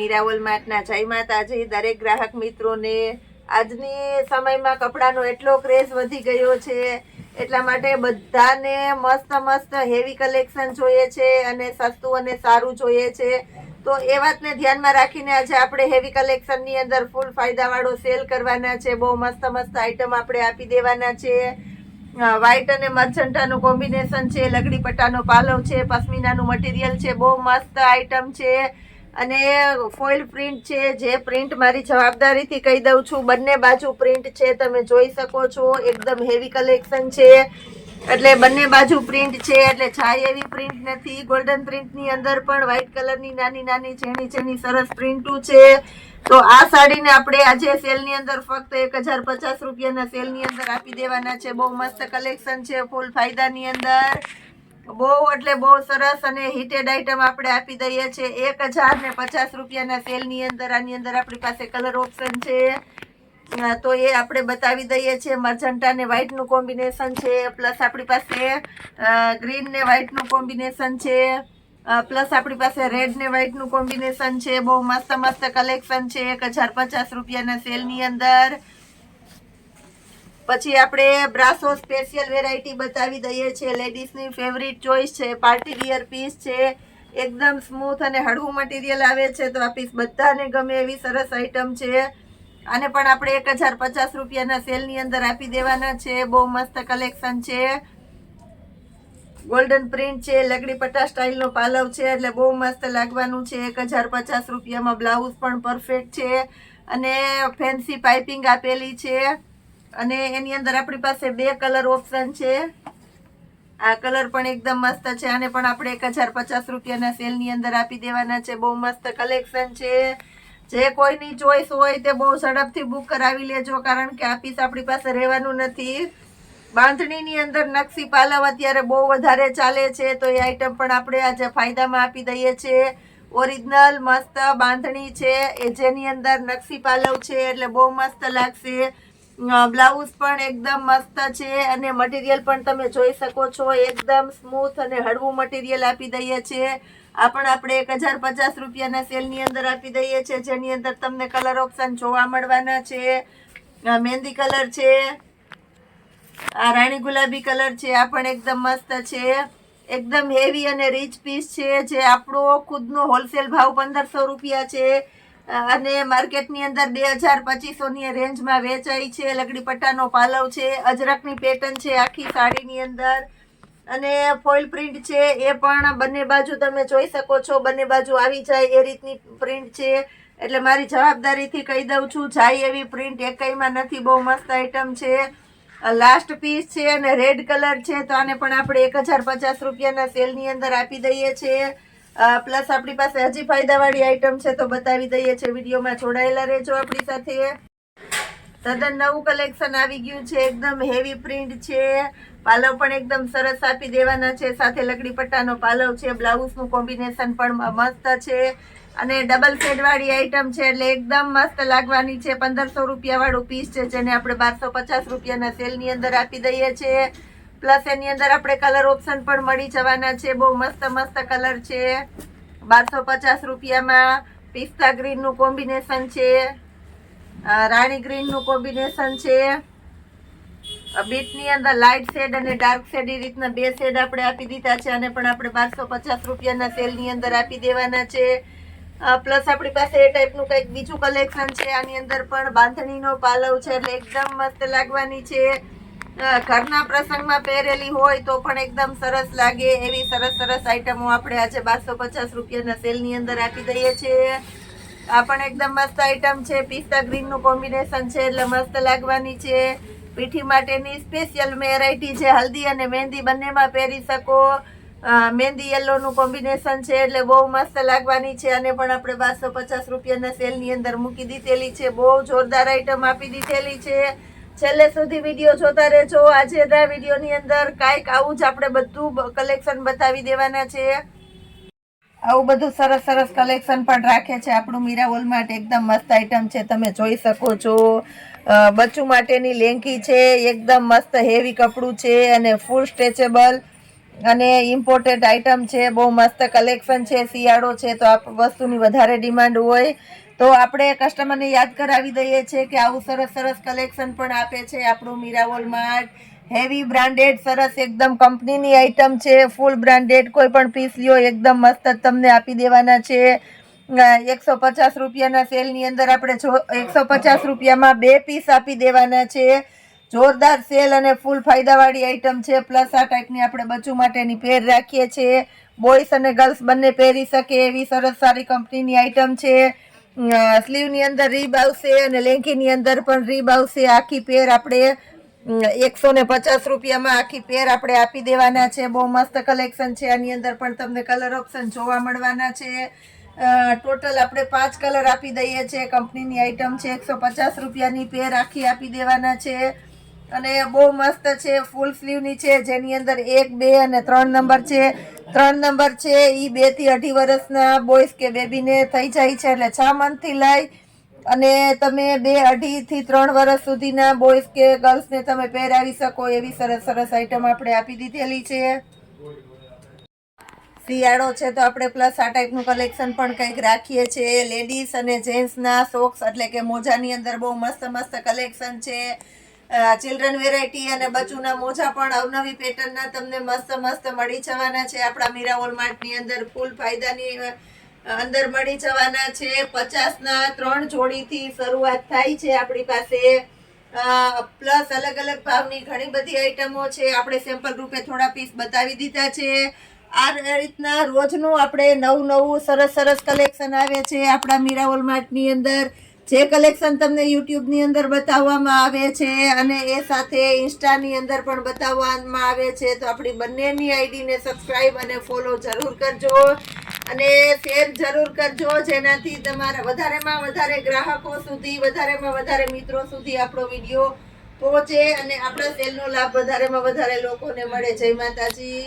મીરાવલ માર્ટના જય માતાજી દરેક ગ્રાહક મિત્રોને। આજની સમયમાં કપડાનો એટલો ક્રેઝ વધી ગયો છે, એટલા માટે બધાને મસ્ત મસ્ત હેવી કલેક્શન જોઈએ છે અને સસ્તું અને સારું જોઈએ છે। તો એ વાતને ધ્યાનમાં રાખીને આજે આપણે હેવી કલેક્શનની અંદર ફૂલ ફાયદાવાળો સેલ કરવાના છે। બહુ મસ્ત મસ્ત આઈટમ આપણે આપી દેવાના છે। વ્હાઈટ અને મર્જન્ટાનું કોમ્બિનેશન છે, લગડી પટ્ટાનો પાલવ છે, પશ્મિનાનું મટીરિયલ છે, બહુ મસ્ત આઈટમ છે અને ફોઇલ પ્રિન્ટ છે। જે પ્રિન્ટ મારી જવાબદારીથી કહી દઉં છું, બંને બાજુ પ્રિન્ટ છે, તમે જોઈ શકો છો। એકદમ હેવી કલેક્શન છે એટલે બંને બાજુ પ્રિન્ટ છે, એટલે છાય એવી પ્રિન્ટ નથી। ગોલ્ડન પ્રિન્ટની અંદર પણ વ્હાઈટ કલરની નાની નાની ઝીણી ઝીણી સરસ પ્રિન્ટો છે। તો આ સાડીને આપણે આજે સેલની અંદર ફક્ત 1050 રૂપિયાના સેલની અંદર આપી દેવાના છે। બહુ મસ્ત કલેક્શન છે, ફૂલ ફાયદાની અંદર, બહુ એટલે બહુ સરસ અને હિટેડ આઈટમ આપણે આપી દઈએ છીએ 1050 રૂપિયાના સેલની અંદર। આની અંદર આપણી પાસે કલર ઓપ્શન છે, તો એ આપણે બતાવી દઈએ છીએ। મર્જન્ટા ને વ્હાઈટ નું કોમ્બિનેશન છે, પ્લસ આપણી પાસે ગ્રીન ને વ્હાઈટ નું કોમ્બિનેશન છે, પ્લસ આપણી પાસે રેડ ને વ્હાઈટ નું કોમ્બિનેશન છે। બહુ મસ્ત મસ્ત કલેક્શન છે 1050 રૂપિયાના સેલની અંદર। પછી આપણે બ્રાસો સ્પેશિયલ વેરાયટી બતાવી દઈએ છીએ, લેડીઝની ફેવરિટ ચોઈસ છે, પાર્ટી વિયર પીસ છે, એકદમ સ્મૂથ અને હળવું મટીરિયલ આવે છે, તો આ પીસ બધાને ગમે એવી સરસ આઈટમ છે। આને પણ આપણે 1050 રૂપિયાના સેલની અંદર આપી દેવાના છે। બહુ મસ્ત કલેક્શન છે, ગોલ્ડન પ્રિન્ટ છે, લગડી પટ્ટા સ્ટાઇલનો પાલવ છે, એટલે બહુ મસ્ત લાગવાનું છે। 1050 રૂપિયામાં બ્લાઉઝ પણ પરફેક્ટ છે અને ફેન્સી પાઇપિંગ આપેલી છે અને એની અંદર આપણી પાસે બે કલર ઓપ્શન છે। આ કલર પણ એકદમ મસ્ત છે, આને પણ આપણે 1050 રૂપિયાના સેલની અંદર આપી દેવાના છે। બહુ મસ્ત કલેક્શન છે, જે કોઈની ચોઈસ હોય તે બહુ ઝડપથી બુક કરાવી લેજો, કારણ કે આ પીસ આપણી પાસે રહેવાનું નથી। બાંધણીની અંદર નકશી પાલવ અત્યારે બહુ વધારે ચાલે છે, તો એ આઈટમ પણ આપણે આજે ફાયદામાં આપી દઈએ છીએ। ઓરિજિનલ મસ્ત બાંધણી છે એ જેની અંદર નકશી પાલવ છે, એટલે બહુ મસ્ત લાગશે। બ્લાઉઝ પણ એકદમ મસ્ત છે અને મટીરિયલ પણ તમે જોઈ શકો છો, એકદમ સ્મૂથ અને હળવું મટીરિયલ આપી દઈએ છીએ। આ પણ આપણે 1050 રૂપિયાના સેલની અંદર આપી દઈએ છીએ, જેની અંદર તમને કલર ઓપ્શન જોવા મળવાના છે। મહેંદી કલર છે, આ રાણી ગુલાબી કલર છે, આ પણ એકદમ મસ્ત છે, એકદમ હેવી અને રીચ પીસ છે, જે આપણો ખુદનો હોલસેલ ભાવ 1500 રૂપિયા છે અને માર્કેટની અંદર 2000-2500 ની રેન્જમાં વેચાય છે। લગડી પટ્ટાનો પાલવ છે, અજરકની પેટર્ન છે આખી સાડીની અંદર અને ફોઇલ પ્રિન્ટ છે, એ પણ બંને બાજુ તમે જોઈ શકો છો, બંને બાજુ આવી જાય એ રીતની પ્રિન્ટ છે, એટલે મારી જવાબદારીથી કહી દઉં છું, જાય એવી પ્રિન્ટ એકઈમાં નથી। બહુ મસ્ત આઈટમ છે, લાસ્ટ પીસ છે અને રેડ કલર છે, તો આને પણ આપણે 1050 રૂપિયાના સેલની અંદર આપી દઈએ છીએ। પ્લસ આપણી પાસે હજી ફાયદાવાળી આઈટમ છે, તો બતાવી દઈએ છીએ, વિડીયોમાં જોડાયેલા રહેજો આપણી સાથે। તદ્દન નવું કલેક્શન આવી ગયું છે, એકદમ હેવી પ્રિન્ટ છે, પાલવ પણ એકદમ સરસ આપી દેવાના છે, સાથે લગડી પટ્ટાનો પાલવ છે, બ્લાઉઝનું કોમ્બિનેશન પણ મસ્ત છે અને ડબલ શેડ વાળી આઈટમ છે, એટલે એકદમ મસ્ત લાગવાની છે। 1500 રૂપિયા વાળું પીસ છે, જેને આપણે 1250 રૂપિયાના સેલની અંદર આપી દઈએ છીએ। પ્લસ એની અંદર આપણે કલર ઓપ્શન પણ મળી જવાના છે, બહુ મસ્ત મસ્ત કલર છે। 1250 રૂપિયામાં પિસ્તા ગ્રીન નું કોમ્બિનેશન છે, રાણી ગ્રીન નું કોમ્બિનેશન છે, બીટની અંદર લાઇટ શેડ અને ડાર્ક શેડ એ રીતના બે શેડ આપણે આપી દીધા છે, અને પણ આપણે 1250 રૂપિયાના સેલની અંદર આપી દેવાના છે। પ્લસ આપણી પાસે એ ટાઈપનું કંઈક બીજું કલેક્શન છે, આની અંદર પણ બાંધણીનો પાલવ છે, એટલે એકદમ મસ્ત લાગવાની છે। ઘરના પ્રસંગમાં પહેરેલી હોય તો પણ એકદમ સરસ લાગે એવી સરસ સરસ આઈટમો આપણે આજે 1250 રૂપિયાના સેલની અંદર આપી દઈએ છીએ। આ પણ એકદમ મસ્ત આઈટમ છે, પિસ્તા ગ્રીન નું કોમ્બિનેશન છે, એટલે મસ્ત લાગવાની છે। પીઠી માટેની સ્પેશિયલ વેરાયટી છે, હલ્દી અને મહેંદી બંનેમાં પહેરી શકો। મહેંદી યલો નું કોમ્બિનેશન છે, એટલે બહુ મસ્ત લાગવાની છે, અને પણ આપણે 1250 રૂપિયાના સેલની અંદર મૂકી દીધેલી છે। બહુ જોરદાર આઈટમ આપી દીધેલી છે, છેલ્લે સુધી વિડીયો જોતા રહેજો। આજના વિડીયોની અંદર કાંઈક આવું જ આપણે બધું કલેક્શન બતાવી દેવાના છે। આવું બધું સરસ સરસ કલેક્શન પણ રાખે છે આપણું મીરાવલ માર્ટ, એકદમ મસ્ત આઈટમ છે, તમે જોઈ શકો છો। બચ્ચું માટેની લેંકી છે, એકદમ મસ્ત હેવી કપડું છે અને ફૂલ સ્ટ્રેચેબલ અને ઇમ્પોર્ટેડ આઇટમ છે, બહુ મસ્ત કલેક્શન છે, શિયાળો છે તો આ વસ્તુની વધારે ડિમાન્ડ હોય તો આપણે કસ્ટમરને યાદ કરાવી દઈએ છીએ કે આવું સરસ સરસ કલેક્શન પણ આપે છે આપણું મીરાવોલ માર્ટ. હેવી બ્રાન્ડેડ સરસ એકદમ કંપનીની આઇટમ છે, ફૂલ બ્રાન્ડેડ, કોઈ પણ પીસ લ્યો એકદમ મસ્ત તમને આપી દેવાના છે. 150 રૂપિયાના સેલની અંદર આપણે 150 રૂપિયામાં 2 પીસ આપી દેવાના છે. જોરદાર સેલ અને ફૂલ ફાયદાવાળી આઇટમ છે. પ્લસ આ ટાઈપની આપણે બચ્ચું માટેની પેર રાખીએ છીએ, બોયસ અને ગર્લ્સ બંને પહેરી શકે એવી સરસ સારી કંપનીની આઇટમ છે. સ્લીવની અંદર રીબ આવશે અને લેંઘીની અંદર પણ રીબ આવશે. આખી પેર આપણે 150 રૂપિયામાં આખી પેર આપણે આપી દેવાના છે. બહુ મસ્ત કલેક્શન છે. આની અંદર પણ તમને કલર ઓપ્શન જોવા મળવાના છે. ટોટલ આપણે 5 કલર આપી દઈએ છીએ. કંપનીની આઇટમ છે. 150 રૂપિયાની પેર આખી આપી દેવાના છે અને બહુ મસ્ત છે. ફૂલ સ્લીવની છે જેની અંદર 1, 2 અને 3 નંબર છે. 3 નંબર છે એ 2 થી 2.5 વર્ષના બોયસ કે બેબીને થઈ જાય છે, એટલે 6 મંથથી લઈ અને તમે 2, 2.5 થી 3 વર્ષ સુધીના બોયસ કે ગર્લ્સને તમે પહેરાવી શકો એવી સરસ સરસ આઇટમ આપણે આપી દીધેલી છે. શિયાળો છે તો આપણે પ્લસ આ ટાઈપનું કલેક્શન પણ કંઈક રાખીએ છીએ. લેડીઝ અને જેન્ટ્સના સોક્સ એટલે કે મોજાની અંદર બહુ મસ્ત મસ્ત કલેક્શન છે. ચિલ્ડ્રન વેરાયટી અને બચ્ચુના મોજા પણ અવનવી પેટર્નના તમને મસ્ત મસ્ત મળી જવાના છે આપણા મીરાવોલ માર્ટની અંદર. ફૂલ ફાયદાની અંદર મળી જવાના છે. 50ના 3 જોડીથી શરૂઆત થાય છે આપણી પાસે. પ્લસ અલગ અલગ ભાવની ઘણી બધી આઈટમો છે. આપણે સેમ્પલ રૂપે થોડા પીસ બતાવી દીધા છે. આ રીતના રોજનું આપણે નવું સરસ સરસ કલેક્શન આવે છે આપણા મીરાવોલ માર્ટની અંદર. જે કલેક્શન તમને યુટ્યુબની અંદર બતાવવામાં આવે છે અને એ સાથે ઇન્સ્ટાની અંદર પણ બતાવવામાં આવે છે, તો આપણી બંનેની આઈડીને સબસ્ક્રાઈબ અને ફોલો જરૂર કરજો અને શેર જરૂર કરજો, જેનાથી તમારા વધારેમાં વધારે ગ્રાહકો સુધી, વધારેમાં વધારે મિત્રો સુધી આપણો વિડીયો પહોંચે અને આપણા સેલનો લાભ વધારેમાં વધારે લોકોને મળે. જય માતાજી.